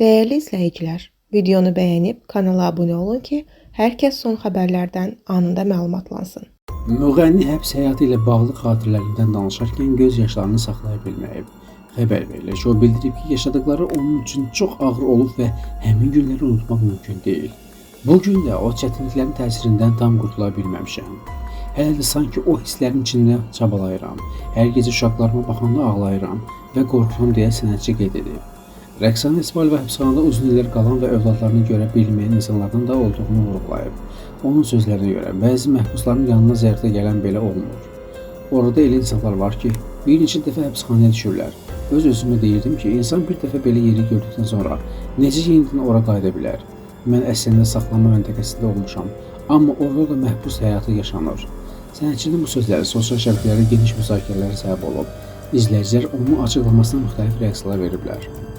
Değerli izləyicilər, videonu bəyənib kanala abunə olun ki, hər kəs son xəbərlərdən anında məlumatlansın. Müğənni həbs həyatı ilə bağlı xatirələrindən danışarkən göz yaşlarını saxlaya bilməyib. Xəbər verilir ki, o bildirib ki, yaşadıkları onun üçün çox ağır olub və həmin günləri unutmaq mümkün deyil. Bugün də o çətinliklərin təsirindən tam qurtula bilməmişəm. Hələ də sanki o hisslərin içində çabalayıram. Hər gecə uşaqlarıma baxanda ağlayıram və qorxuram deyə sənətçi qeyd edib. Rəqsanə İsmailova həbsxanada uzun illər qalan və övladlarını görə bilməyən insanlardan da olduğunu vurğulayıb. Onun sözlərinə görə bəzi məhbusların yanına ziyarətə gələn belə olmur. Orada elə insanlar var ki, bir neçə dəfə həbsxanaya düşürlər. Öz-özümə deyirdim ki, insan bir dəfə belə yeri gördükdən sonra necə yenidən ora qayıda bilər? Mən əslində saxlanma məntəqəsində olmuşam, amma orada da məhbus həyatı yaşanır. Sənətçinin bu sözləri sosial şəbəkələrdə geniş müzakirələrə səbəb olub. İzləyicilər onun açıqlamasına müxtəlif reaksiyalar veriblər.